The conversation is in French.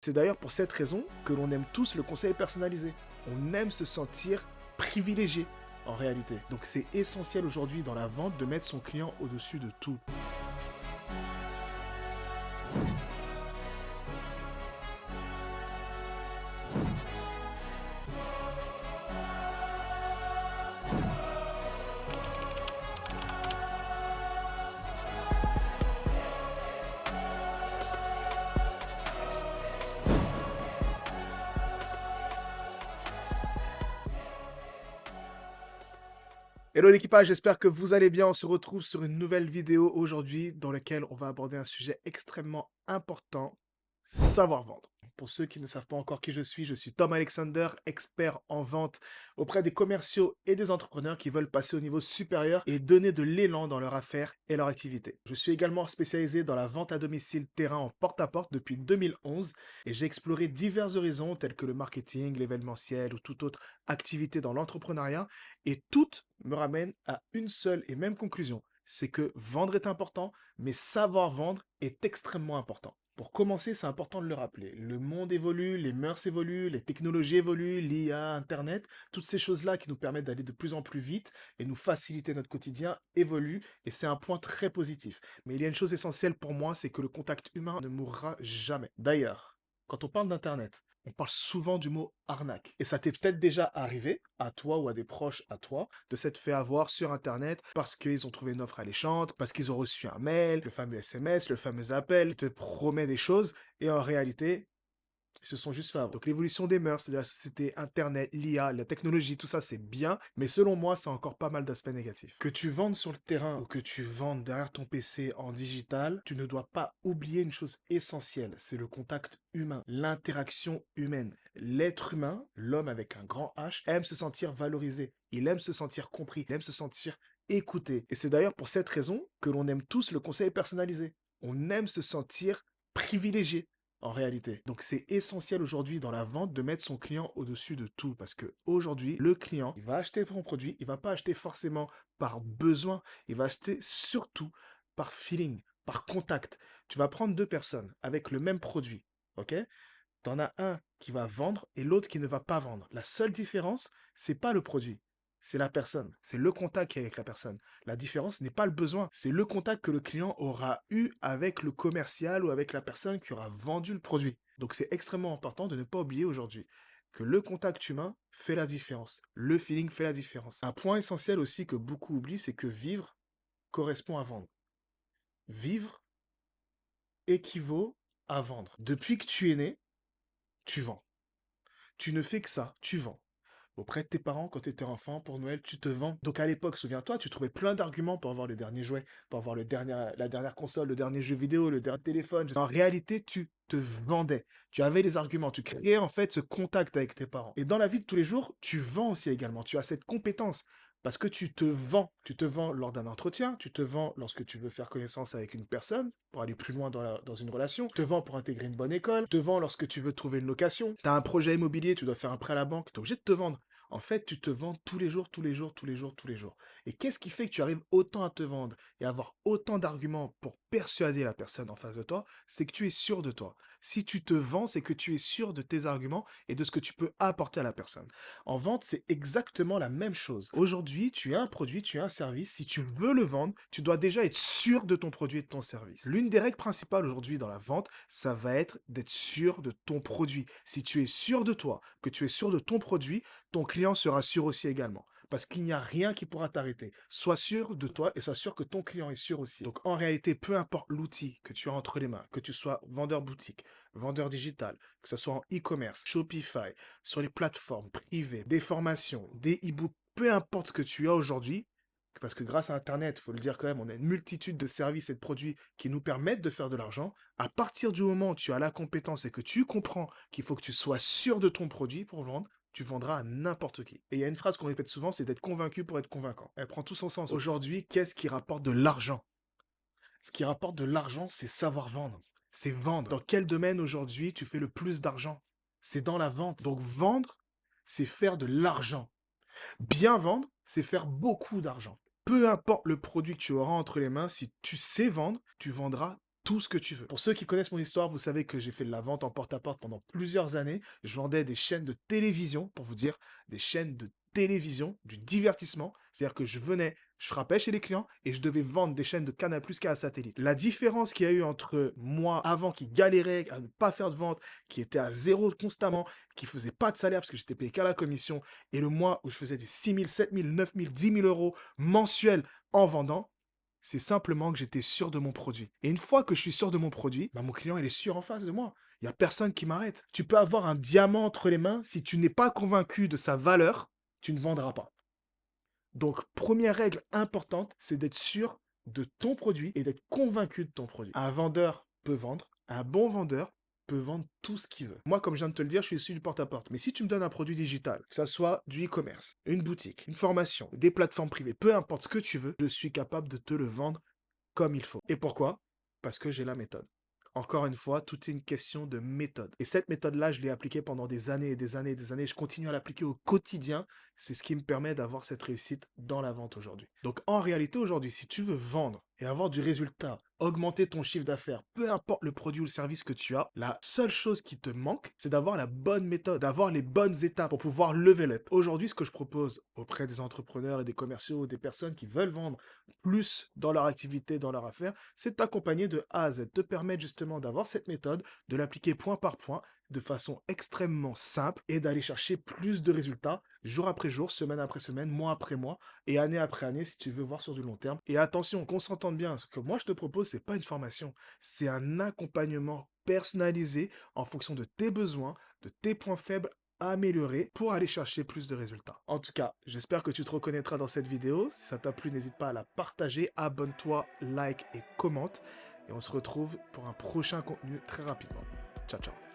C'est d'ailleurs pour cette raison que l'on aime tous le conseil personnalisé. On aime se sentir privilégié en réalité. Donc c'est essentiel aujourd'hui dans la vente de mettre son client au-dessus de tout. Hello l'équipage, j'espère que vous allez bien. On se retrouve sur une nouvelle vidéo aujourd'hui dans laquelle on va aborder un sujet extrêmement important, savoir vendre. Pour ceux qui ne savent pas encore qui je suis Tom Alexander, expert en vente auprès des commerciaux et des entrepreneurs qui veulent passer au niveau supérieur et donner de l'élan dans leur affaire et leur activité. Je suis également spécialisé dans la vente à domicile terrain en porte-à-porte depuis 2011 et j'ai exploré divers horizons tels que le marketing, l'événementiel ou toute autre activité dans l'entrepreneuriat et toutes me ramènent à une seule et même conclusion, c'est que vendre est important, mais savoir vendre est extrêmement important. Pour commencer, c'est important de le rappeler. Le monde évolue, les mœurs évoluent, les technologies évoluent, l'IA, Internet, toutes ces choses-là qui nous permettent d'aller de plus en plus vite et nous faciliter notre quotidien évoluent et c'est un point très positif. Mais il y a une chose essentielle pour moi, c'est que le contact humain ne mourra jamais. D'ailleurs, quand on parle d'Internet, on parle souvent du mot arnaque. Et ça t'est peut-être déjà arrivé, à toi ou à des proches à toi, de s'être fait avoir sur Internet parce qu'ils ont trouvé une offre alléchante, parce qu'ils ont reçu un mail, le fameux SMS, le fameux appel, qui te promet des choses, et en réalité, ils se sont juste fait avoir. Donc l'évolution des mœurs, de la société, Internet, l'IA, la technologie, tout ça c'est bien, mais selon moi, ça a encore pas mal d'aspects négatifs. Que tu vendes sur le terrain ou que tu vendes derrière ton PC en digital, tu ne dois pas oublier une chose essentielle, c'est le contact humain, l'interaction humaine. L'être humain, l'homme avec un grand H, aime se sentir valorisé, il aime se sentir compris, il aime se sentir écouté. Et c'est d'ailleurs pour cette raison que l'on aime tous le conseil personnalisé. On aime se sentir privilégié en réalité. Donc c'est essentiel aujourd'hui dans la vente de mettre son client au-dessus de tout parce que aujourd'hui, le client, il va acheter ton produit, il va pas acheter forcément par besoin, il va acheter surtout par feeling, par contact. Tu vas prendre deux personnes avec le même produit, ok? T'en as un qui va vendre et l'autre qui ne va pas vendre. La seule différence, c'est pas le produit, c'est la personne, c'est le contact qu'il y a avec la personne. La différence n'est pas le besoin, c'est le contact que le client aura eu avec le commercial ou avec la personne qui aura vendu le produit. Donc c'est extrêmement important de ne pas oublier aujourd'hui que le contact humain fait la différence, le feeling fait la différence. Un point essentiel aussi que beaucoup oublient, c'est que vivre correspond à vendre. Vivre équivaut à vendre. Depuis que tu es né, tu vends. Tu ne fais que ça, tu vends. Auprès de tes parents, quand tu étais enfant, pour Noël, tu te vends. Donc à l'époque, souviens-toi, tu trouvais plein d'arguments pour avoir les derniers jouets, pour avoir la dernière console, le dernier jeu vidéo, le dernier téléphone. En réalité, tu te vendais. Tu avais les arguments. Tu créais en fait ce contact avec tes parents. Et dans la vie de tous les jours, tu vends aussi également. Tu as cette compétence. Parce que tu te vends. Tu te vends lors d'un entretien, tu te vends lorsque tu veux faire connaissance avec une personne, pour aller plus loin dans une relation, tu te vends pour intégrer une bonne école, tu te vends lorsque tu veux trouver une location, tu as un projet immobilier, tu dois faire un prêt à la banque, tu es obligé de te vendre. En fait, tu te vends tous les jours, tous les jours, tous les jours, tous les jours. Et qu'est-ce qui fait que tu arrives autant à te vendre et à avoir autant d'arguments pour persuader la personne en face de toi? C'est que tu es sûr de toi. Si tu te vends, c'est que tu es sûr de tes arguments et de ce que tu peux apporter à la personne. En vente, c'est exactement la même chose. Aujourd'hui, tu as un produit, tu as un service. Si tu veux le vendre, tu dois déjà être sûr de ton produit et de ton service. L'une des règles principales aujourd'hui dans la vente, ça va être d'être sûr de ton produit. Si tu es sûr de toi, que tu es sûr de ton produit, ton client sera sûr aussi également. Parce qu'il n'y a rien qui pourra t'arrêter. Sois sûr de toi et sois sûr que ton client est sûr aussi. Donc en réalité, peu importe l'outil que tu as entre les mains, que tu sois vendeur boutique, vendeur digital, que ce soit en e-commerce, Shopify, sur les plateformes privées, des formations, des e-books, peu importe ce que tu as aujourd'hui, parce que grâce à Internet, il faut le dire quand même, on a une multitude de services et de produits qui nous permettent de faire de l'argent. À partir du moment où tu as la compétence et que tu comprends qu'il faut que tu sois sûr de ton produit pour vendre, tu vendras à n'importe qui. Et il y a une phrase qu'on répète souvent, c'est d'être convaincu pour être convaincant. Elle prend tout son sens. Aujourd'hui, qu'est-ce qui rapporte de l'argent? Ce qui rapporte de l'argent, c'est savoir vendre. C'est vendre. Dans quel domaine aujourd'hui tu fais le plus d'argent? C'est dans la vente. Donc vendre, c'est faire de l'argent. Bien vendre, c'est faire beaucoup d'argent. Peu importe le produit que tu auras entre les mains, si tu sais vendre, tu vendras tout ce que tu veux. Pour ceux qui connaissent mon histoire, vous savez que j'ai fait de la vente en porte-à-porte pendant plusieurs années. Je vendais des chaînes de télévision, pour vous dire, des chaînes de télévision, du divertissement. C'est-à-dire que je frappais chez les clients et je devais vendre des chaînes de Canal+ qu'à satellite. La différence qu'il y a eu entre moi avant qui galérais à ne pas faire de vente, qui était à zéro constamment, qui faisait pas de salaire parce que j'étais payé qu'à la commission, et le mois où je faisais du 6 000, 7 000, 9 000, 10 000 euros mensuels en vendant, c'est simplement que j'étais sûr de mon produit. Et une fois que je suis sûr de mon produit, bah, mon client, il est sûr en face de moi. Il n'y a personne qui m'arrête. Tu peux avoir un diamant entre les mains, si tu n'es pas convaincu de sa valeur, tu ne vendras pas. Donc, première règle importante, c'est d'être sûr de ton produit et d'être convaincu de ton produit. Un vendeur peut vendre, un bon vendeur peut vendre tout ce qu'il veut. Moi, comme je viens de te le dire, je suis issu du porte-à-porte. Mais si tu me donnes un produit digital, que ce soit du e-commerce, une boutique, une formation, des plateformes privées, peu importe ce que tu veux, je suis capable de te le vendre comme il faut. Et pourquoi? Parce que j'ai la méthode. Encore une fois, tout est une question de méthode. Et cette méthode-là, je l'ai appliquée pendant des années et des années et des années. Je continue à l'appliquer au quotidien. C'est ce qui me permet d'avoir cette réussite dans la vente aujourd'hui. Donc en réalité, aujourd'hui, si tu veux vendre et avoir du résultat, augmenter ton chiffre d'affaires, peu importe le produit ou le service que tu as, la seule chose qui te manque, c'est d'avoir la bonne méthode, d'avoir les bonnes étapes pour pouvoir level up. Aujourd'hui, ce que je propose auprès des entrepreneurs et des commerciaux, des personnes qui veulent vendre plus dans leur activité, dans leur affaire, c'est de t'accompagner de A à Z, te permettre justement d'avoir cette méthode, de l'appliquer point par point, de façon extrêmement simple et d'aller chercher plus de résultats jour après jour, semaine après semaine, mois après mois et année après année si tu veux voir sur du long terme. Et attention, qu'on s'entende bien, ce que moi je te propose, c'est pas une formation, c'est un accompagnement personnalisé en fonction de tes besoins, de tes points faibles à améliorer pour aller chercher plus de résultats. En tout cas, j'espère que tu te reconnaîtras dans cette vidéo. Si ça t'a plu, n'hésite pas à la partager, abonne-toi, like et commente. Et on se retrouve pour un prochain contenu très rapidement. Ciao, ciao.